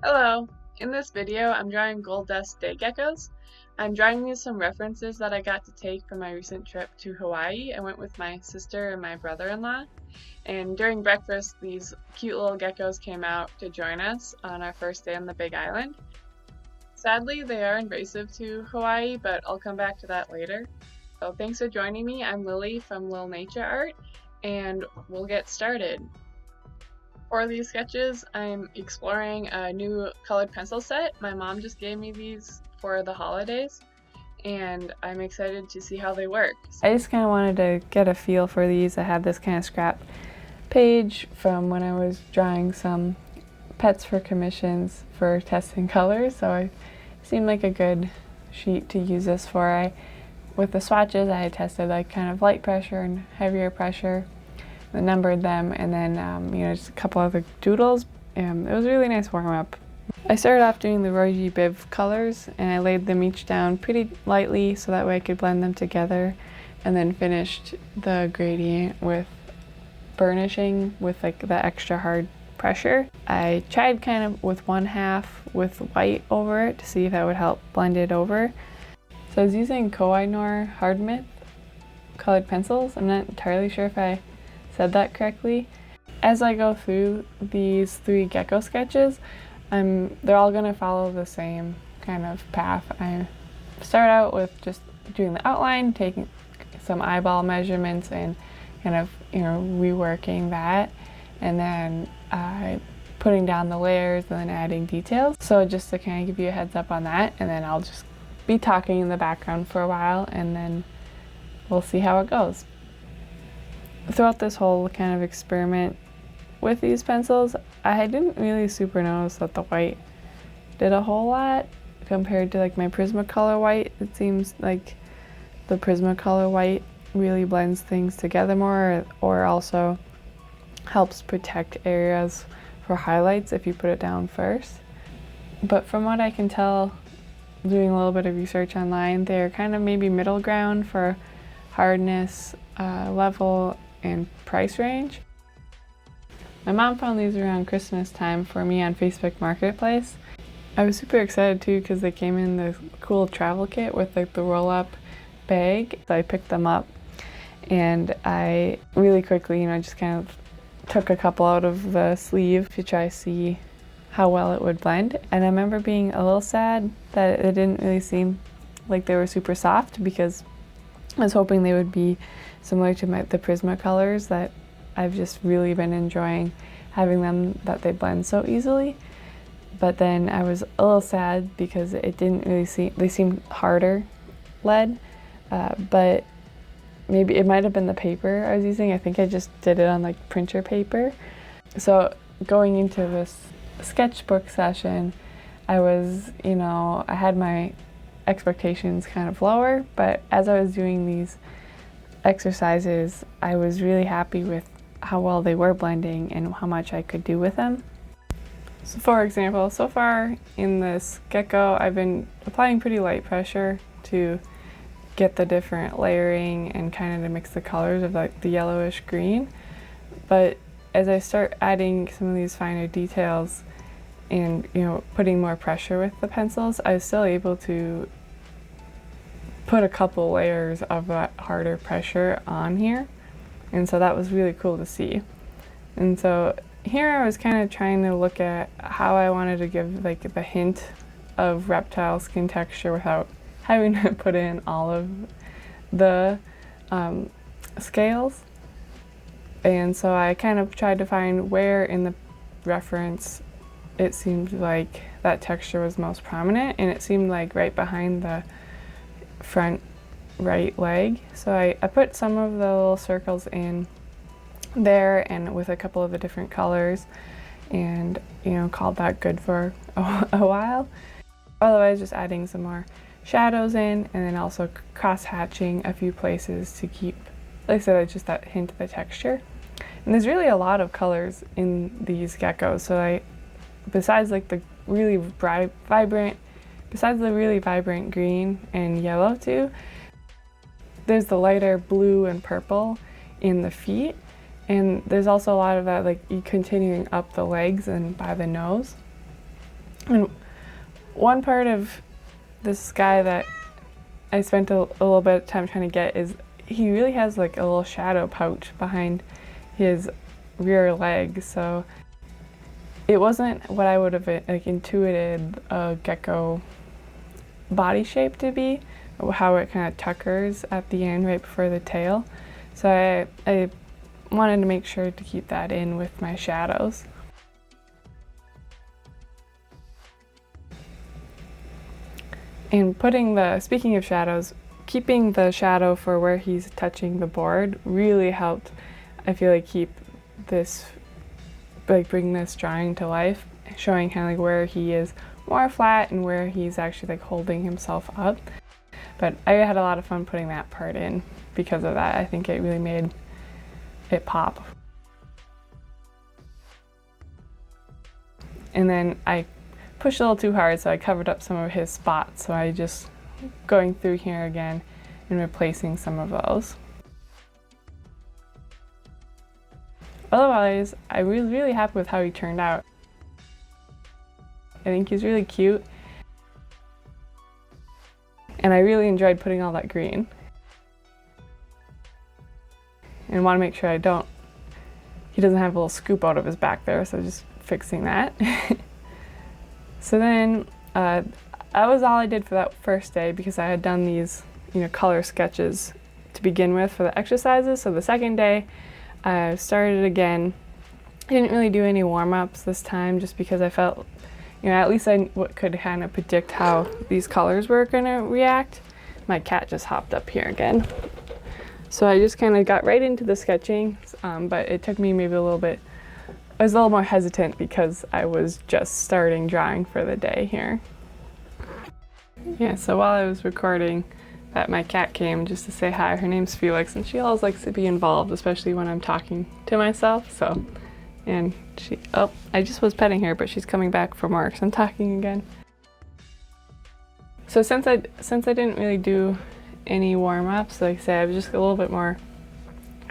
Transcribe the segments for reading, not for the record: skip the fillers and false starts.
Hello! In this video, I'm drawing gold dust day geckos. I'm drawing these some references that I got to take from my recent trip to Hawaii. I went with my sister and my brother-in-law, and during breakfast, these cute little geckos came out to join us on our first day on the Big Island. Sadly, they are invasive to Hawaii, but I'll come back to that later. So thanks for joining me. I'm Lily from Lil Nature Art, and we'll get started. For these sketches, I'm exploring a new colored pencil set. My mom just gave me these for the holidays, and I'm excited to see how they work. I just kind of wanted to get a feel for these. I had this kind of scrap page from when I was drawing some pets for commissions for testing colors, so it seemed like a good sheet to use this for. With the swatches, I had tested like kind of light pressure and heavier pressure, and numbered them, and then just a couple other doodles. It was a really nice warm-up. I started off doing the Roy G. Biv colors, and I laid them each down pretty lightly so that way I could blend them together, and then finished the gradient with burnishing with like the extra hard pressure. I tried kind of with 1/2 with white over it to see if that would help blend it over. So I was using Koh-I-Noor Hardtmuth colored pencils. I'm not entirely sure if I said that correctly. As I go through these 3 gecko sketches, they're all going to follow the same kind of path. I start out with just doing the outline, taking some eyeball measurements and kind of reworking that, and then putting down the layers and then adding details. So just to kind of give you a heads up on that, and then I'll just be talking in the background for a while, and then we'll see how it goes. Throughout this whole kind of experiment with these pencils, I didn't really super notice that the white did a whole lot compared to like my Prismacolor white. It seems like the Prismacolor white really blends things together more, or also helps protect areas for highlights if you put it down first. But from what I can tell, doing a little bit of research online, they're kind of maybe middle ground for hardness, level, and price range. My mom found these around Christmas time for me on Facebook Marketplace. I was super excited too because they came in the cool travel kit with like the roll-up bag. So I picked them up, and I really quickly, just kind of took a couple out of the sleeve to try to see how well it would blend. And I remember being a little sad that it didn't really seem like they were super soft, because I was hoping they would be similar to the Prismacolors that I've just really been enjoying having them, that they blend so easily. But then I was a little sad because it didn't really they seemed harder lead, but maybe it might have been the paper I was using. I think I just did it on like printer paper. So going into this sketchbook session, I was, I had my expectations kind of lower, but as I was doing these exercises, I was really happy with how well they were blending and how much I could do with them. So for example, so far in this gecko, I've been applying pretty light pressure to get the different layering and kind of to mix the colors of like the yellowish green. But as I start adding some of these finer details and putting more pressure with the pencils, I was still able to put a couple layers of that harder pressure on here, and so that was really cool to see. And so here I was kind of trying to look at how I wanted to give like the hint of reptile skin texture without having to put in all of the scales. And so I kind of tried to find where in the reference it seemed like that texture was most prominent, and it seemed like right behind the front right leg. So I put some of the little circles in there and with a couple of the different colors, and called that good for a while. Otherwise, just adding some more shadows in, and then also cross-hatching a few places to keep, like I said, just that hint of the texture. And there's really a lot of colors in these geckos, so besides the really vibrant green and yellow too, there's the lighter blue and purple in the feet, and there's also a lot of that continuing up the legs and by the nose. And one part of this guy that I spent a little bit of time trying to get is he really has like a little shadow pouch behind his rear leg, so it wasn't what I would have like intuited a gecko body shape to be, how it kind of tuckers at the end right before the tail. So I wanted to make sure to keep that in with my shadows. And speaking of shadows, keeping the shadow for where he's touching the board really helped, I feel like, bring this drawing to life, showing kind of like where he is more flat and where he's actually like holding himself up. But I had a lot of fun putting that part in because of that. I think it really made it pop. And then I pushed a little too hard, so I covered up some of his spots. So I just going through here again and replacing some of those. Otherwise, I was really happy with how he turned out. I think he's really cute. And I really enjoyed putting all that green. And want to make sure he doesn't have a little scoop out of his back there, so just fixing that. So then, that was all I did for that first day because I had done these, color sketches to begin with for the exercises. So the second day, I started again. I didn't really do any warm-ups this time just because I felt, at least I could kind of predict how these colors were going to react. My cat just hopped up here again. So I just kind of got right into the sketching, but it took me maybe a little bit. I was a little more hesitant because I was just starting drawing for the day here. Yeah, so while I was recording that, my cat came just to say hi. Her name's Felix, and she always likes to be involved, especially when I'm talking to myself. And I just was petting her, but she's coming back from work, so I'm talking again. So since I didn't really do any warm-ups, like I said, I was just a little bit more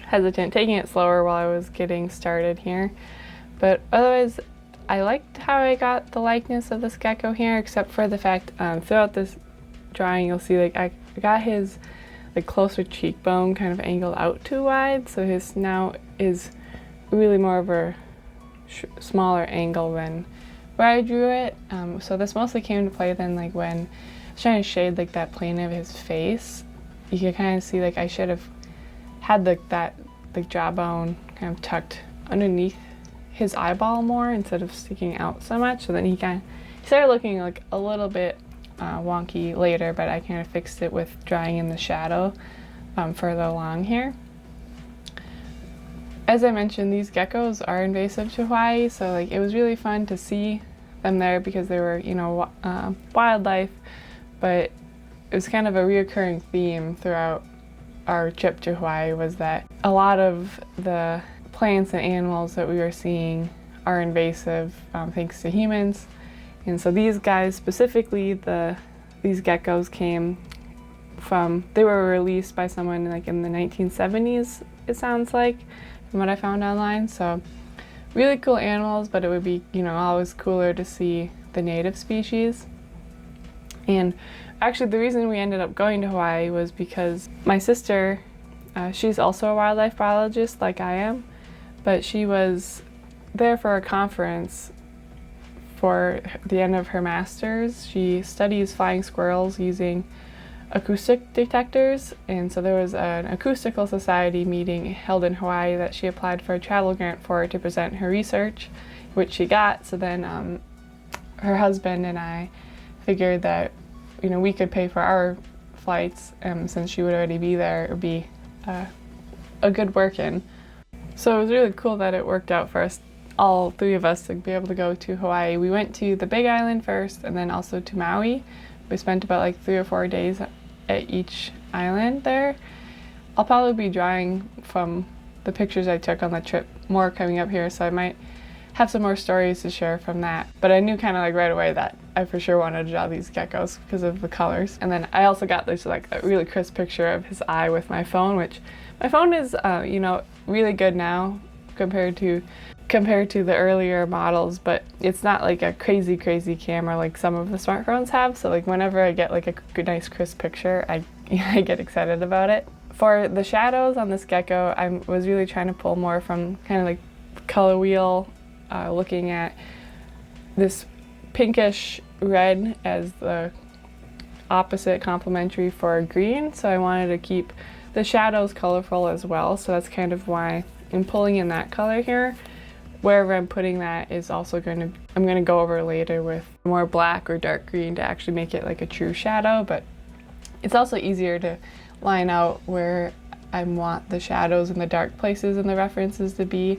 hesitant, taking it slower while I was getting started here. But otherwise, I liked how I got the likeness of this gecko here, except for the fact throughout this drawing you'll see like I got his closer cheekbone kind of angled out too wide, so his snout is really more of a smaller angle than where I drew it. So this mostly came to play then when I was trying to shade that plane of his face. You can kind of see I should have had that jawbone kind of tucked underneath his eyeball more instead of sticking out so much. So then he started looking a little bit wonky later, but I kind of fixed it with drawing in the shadow further along here. As I mentioned, these geckos are invasive to Hawaii, so it was really fun to see them there because they were wildlife, but it was kind of a reoccurring theme throughout our trip to Hawaii was that a lot of the plants and animals that we were seeing are invasive thanks to humans. And so these guys specifically, these geckos they were released by someone in the 1970s, it sounds like, from what I found online. So really cool animals, but it would be, always cooler to see the native species. And actually the reason we ended up going to Hawaii was because my sister, she's also a wildlife biologist like I am, but she was there for a conference for the end of her master's. She studies flying squirrels using acoustic detectors, and so there was an acoustical society meeting held in Hawaii that she applied for a travel grant for to present her research, which she got. So then her husband and I figured that we could pay for our flights, since she would already be there. It would be a good work-in. So it was really cool that it worked out for us, all three of us, to be able to go to Hawaii. We went to the Big Island first and then also to Maui. We spent about 3 or 4 days at each island there. I'll probably be drawing from the pictures I took on the trip more coming up here, so I might have some more stories to share from that. But I knew kind of right away that I for sure wanted to draw these geckos because of the colors. And then I also got this a really crisp picture of his eye with my phone, which my phone is really good now, compared to the earlier models, but it's not like a crazy camera like some of the smartphones have. So like whenever I get like a good, nice crisp picture, I get excited about it. For the shadows on this gecko, I was really trying to pull more from kind of like color wheel, looking at this pinkish red as the opposite complementary for green. So I wanted to keep the shadows colorful as well. So that's kind of why I'm pulling in that color here. Wherever I'm putting that is also I'm going to go over later with more black or dark green to actually make it like a true shadow, but it's also easier to line out where I want the shadows and the dark places in the references to be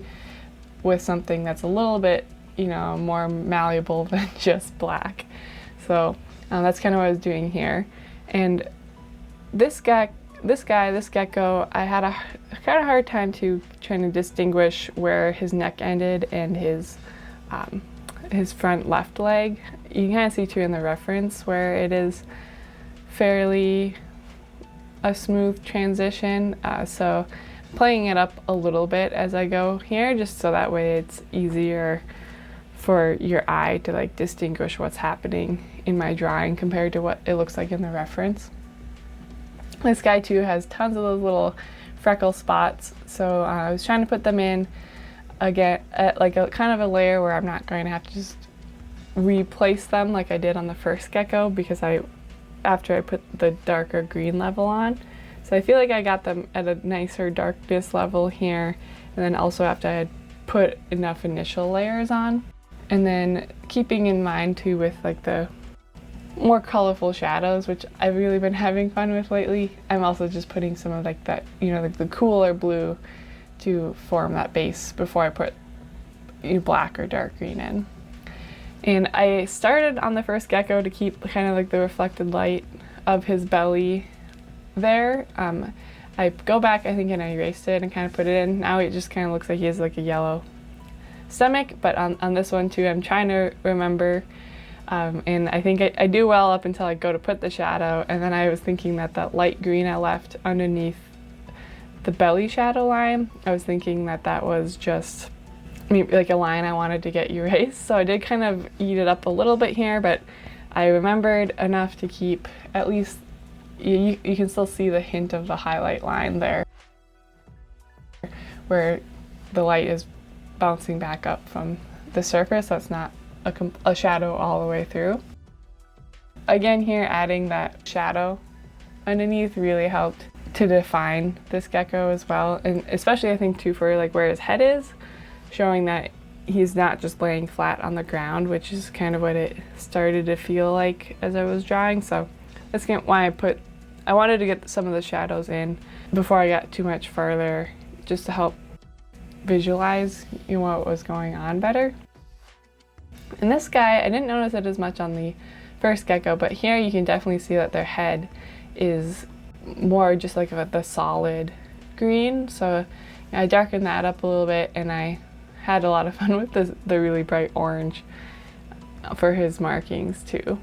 with something that's a little bit, you know, more malleable than just black. So that's kind of what I was doing here. And this gecko, I had a kind of hard time trying to distinguish where his neck ended and his front left leg. You can kind of see too in the reference where it is fairly a smooth transition. So playing it up a little bit as I go here, just so that way it's easier for your eye to like distinguish what's happening in my drawing compared to what it looks like in the reference. This guy too has tons of those little freckle spots, so I was trying to put them in again at like a kind of a layer where I'm not going to have to just replace them like I did on the first gecko, because after I put the darker green level on. So I feel like I got them at a nicer darkness level here, and then also after I had put enough initial layers on. And then keeping in mind too with like the more colorful shadows, which I've really been having fun with lately, I'm also just putting some of like that, you know, like the cooler blue to form that base before I put black or dark green in. And I started on the first gecko to keep kind of like the reflected light of his belly there. I go back, I think, and I erased it and kind of put it in. Now it just kind of looks like he has like a yellow stomach, but on this one too, I'm trying to remember. And I think I do well up until I go to put the shadow, and then I was thinking that that light green I left underneath the belly shadow line, I was thinking that that was just maybe like a line I wanted to get erased. So I did kind of eat it up a little bit here, but I remembered enough to keep at least, you can still see the hint of the highlight line there where the light is bouncing back up from the surface. That's not a shadow all the way through. Again here, adding that shadow underneath really helped to define this gecko as well, and especially I think too for like where his head is, showing that he's not just laying flat on the ground, which is kind of what it started to feel like as I was drawing. So that's why I wanted to get some of the shadows in before I got too much further, just to help visualize what was going on better. And this guy, I didn't notice it as much on the first gecko, but here you can definitely see that their head is more just like the solid green. So I darkened that up a little bit, and I had a lot of fun with the really bright orange for his markings too.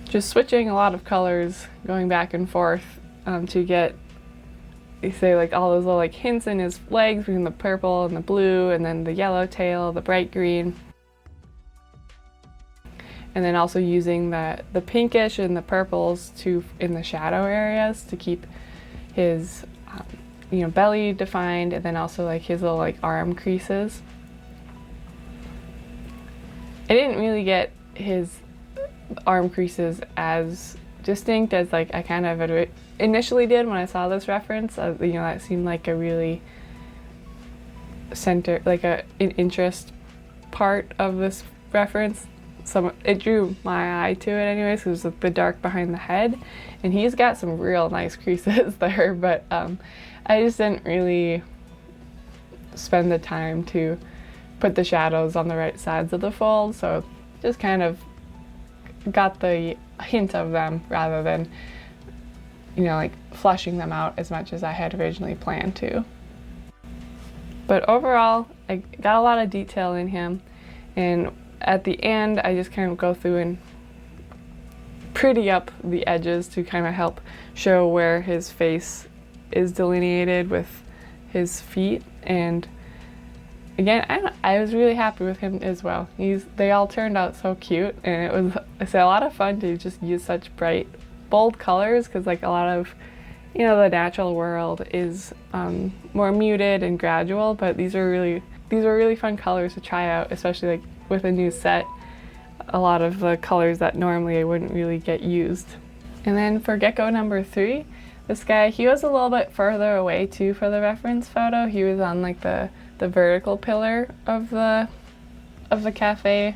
Just switching a lot of colors, going back and forth to get, you say, like all those little like hints in his legs between the purple and the blue, and then the yellow tail, the bright green. And then also using the pinkish and the purples in the shadow areas to keep his belly defined, and then also like his little like arm creases. I didn't really get his arm creases as distinct as like I kind of initially did when I saw this reference. That seemed like a really an interest part of this reference. It drew my eye to it anyways, because it was the dark behind the head, and he's got some real nice creases there, but I just didn't really spend the time to put the shadows on the right sides of the fold, so just kind of got the hint of them rather than like fleshing them out as much as I had originally planned to. But overall, I got a lot of detail in him, and at the end I just kind of go through and pretty up the edges to kind of help show where his face is delineated with his feet, and again, I was really happy with him as well. They all turned out so cute, and it was a lot of fun to just use such bright, bold colors, because like a lot of, you know, the natural world is more muted and gradual, but these are really fun colors to try out, especially like with a new set. A lot of the colors that normally wouldn't really get used. And then for gecko number 3, this guy, he was a little bit further away too for the reference photo. He was on like the vertical pillar of the cafe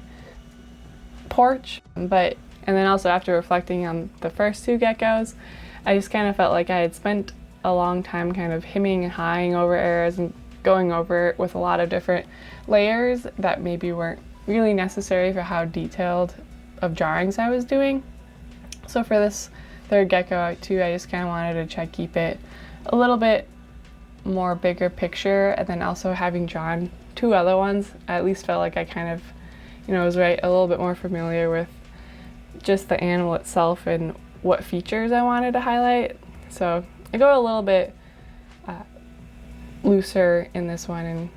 porch. And then also after reflecting on the first 2 geckos, I just kind of felt like I had spent a long time kind of hemming and hawing over errors and going over it with a lot of different layers that maybe weren't really necessary for how detailed of drawings I was doing. So for this 3rd gecko too, I just kind of wanted to keep it a little bit more bigger picture, and then also having drawn 2 other ones, I at least felt like I kind of, you know, was a little bit more familiar with just the animal itself and what features I wanted to highlight. So I go a little bit looser in this one, and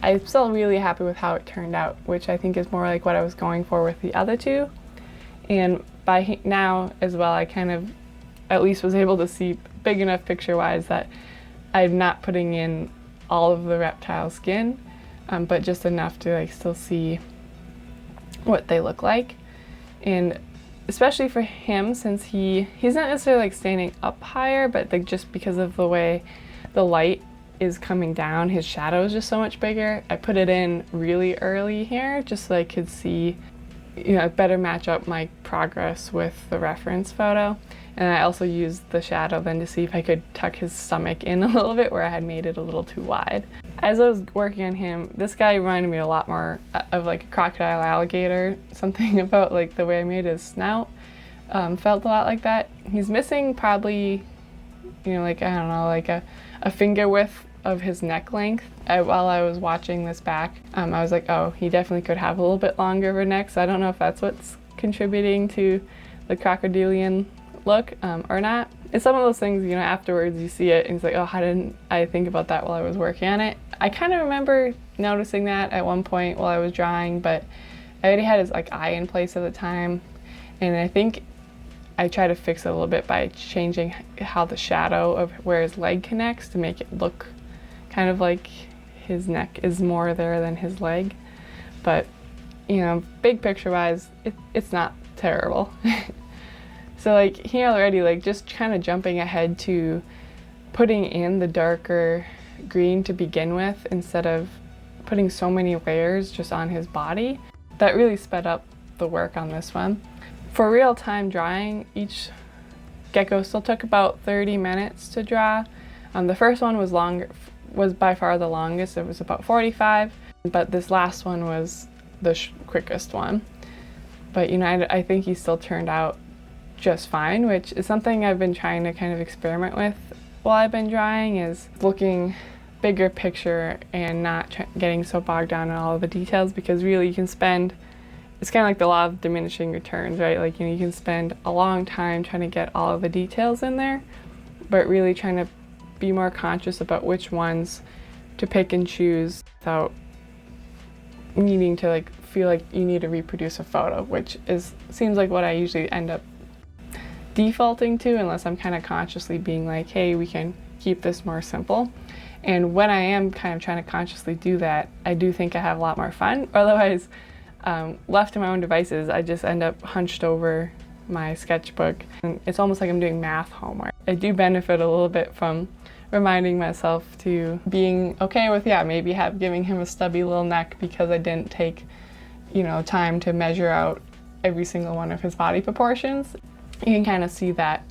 I'm still really happy with how it turned out, which I think is more like what I was going for with the other 2. And by now as well, I kind of at least was able to see big enough picture-wise that I'm not putting in all of the reptile skin, but just enough to like still see what they look like. And especially for him, since he's not necessarily like standing up higher, but like just because of the way the light is coming down, his shadow is just so much bigger. I put it in really early here just so I could see, you know, better match up my progress with the reference photo. And I also used the shadow then to see if I could tuck his stomach in a little bit where I had made it a little too wide. As I was working on him, this guy reminded me a lot more of like a crocodile alligator. Something about like the way I made his snout felt a lot like that. He's missing probably, you know, like, I don't know, like a finger width of his neck length. While I was watching this back, I was like, oh, he definitely could have a little bit longer of a neck, so I don't know if that's what's contributing to the crocodilian look or not. It's some of those things, you know, afterwards you see it and it's like, oh, how didn't I think about that while I was working on it? I kind of remember noticing that at one point while I was drawing, but I already had his like eye in place at the time, and I think I try to fix it a little bit by changing how the shadow of where his leg connects to make it look kind of like his neck is more there than his leg. But, you know, big picture wise, it's not terrible. So like here already, like just kind of jumping ahead to putting in the darker green to begin with instead of putting so many layers just on his body, that really sped up the work on this one. For real-time drawing, each gecko still took about 30 minutes to draw. The first one was by far the longest. It was about 45, but this last one was the quickest one. But, you know, I think he still turned out just fine, which is something I've been trying to kind of experiment with while I've been drawing, is looking bigger picture and not getting so bogged down in all of the details, because really you can spend, it's kind of like the law of diminishing returns, right? Like, you know, you can spend a long time trying to get all of the details in there, but really trying to be more conscious about which ones to pick and choose without needing to like feel like you need to reproduce a photo, which seems like what I usually end up defaulting to, unless I'm kind of consciously being like, hey, we can keep this more simple. And when I am kind of trying to consciously do that, I do think I have a lot more fun. Otherwise, left to my own devices, I just end up hunched over my sketchbook, and it's almost like I'm doing math homework. I do benefit a little bit from reminding myself to being okay with, maybe giving him a stubby little neck because I didn't take, you know, time to measure out every single one of his body proportions. You can kind of see that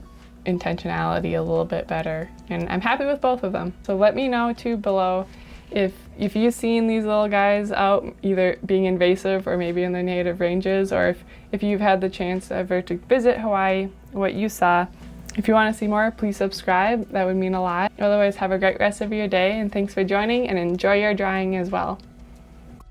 intentionality a little bit better, and I'm happy with both of them. So let me know too below if you've seen these little guys out either being invasive or maybe in their native ranges, or if you've had the chance ever to visit Hawaii, what you saw. If you want to see more, please subscribe. That would mean a lot. Otherwise, have a great rest of your day, and thanks for joining, and enjoy your drawing as well.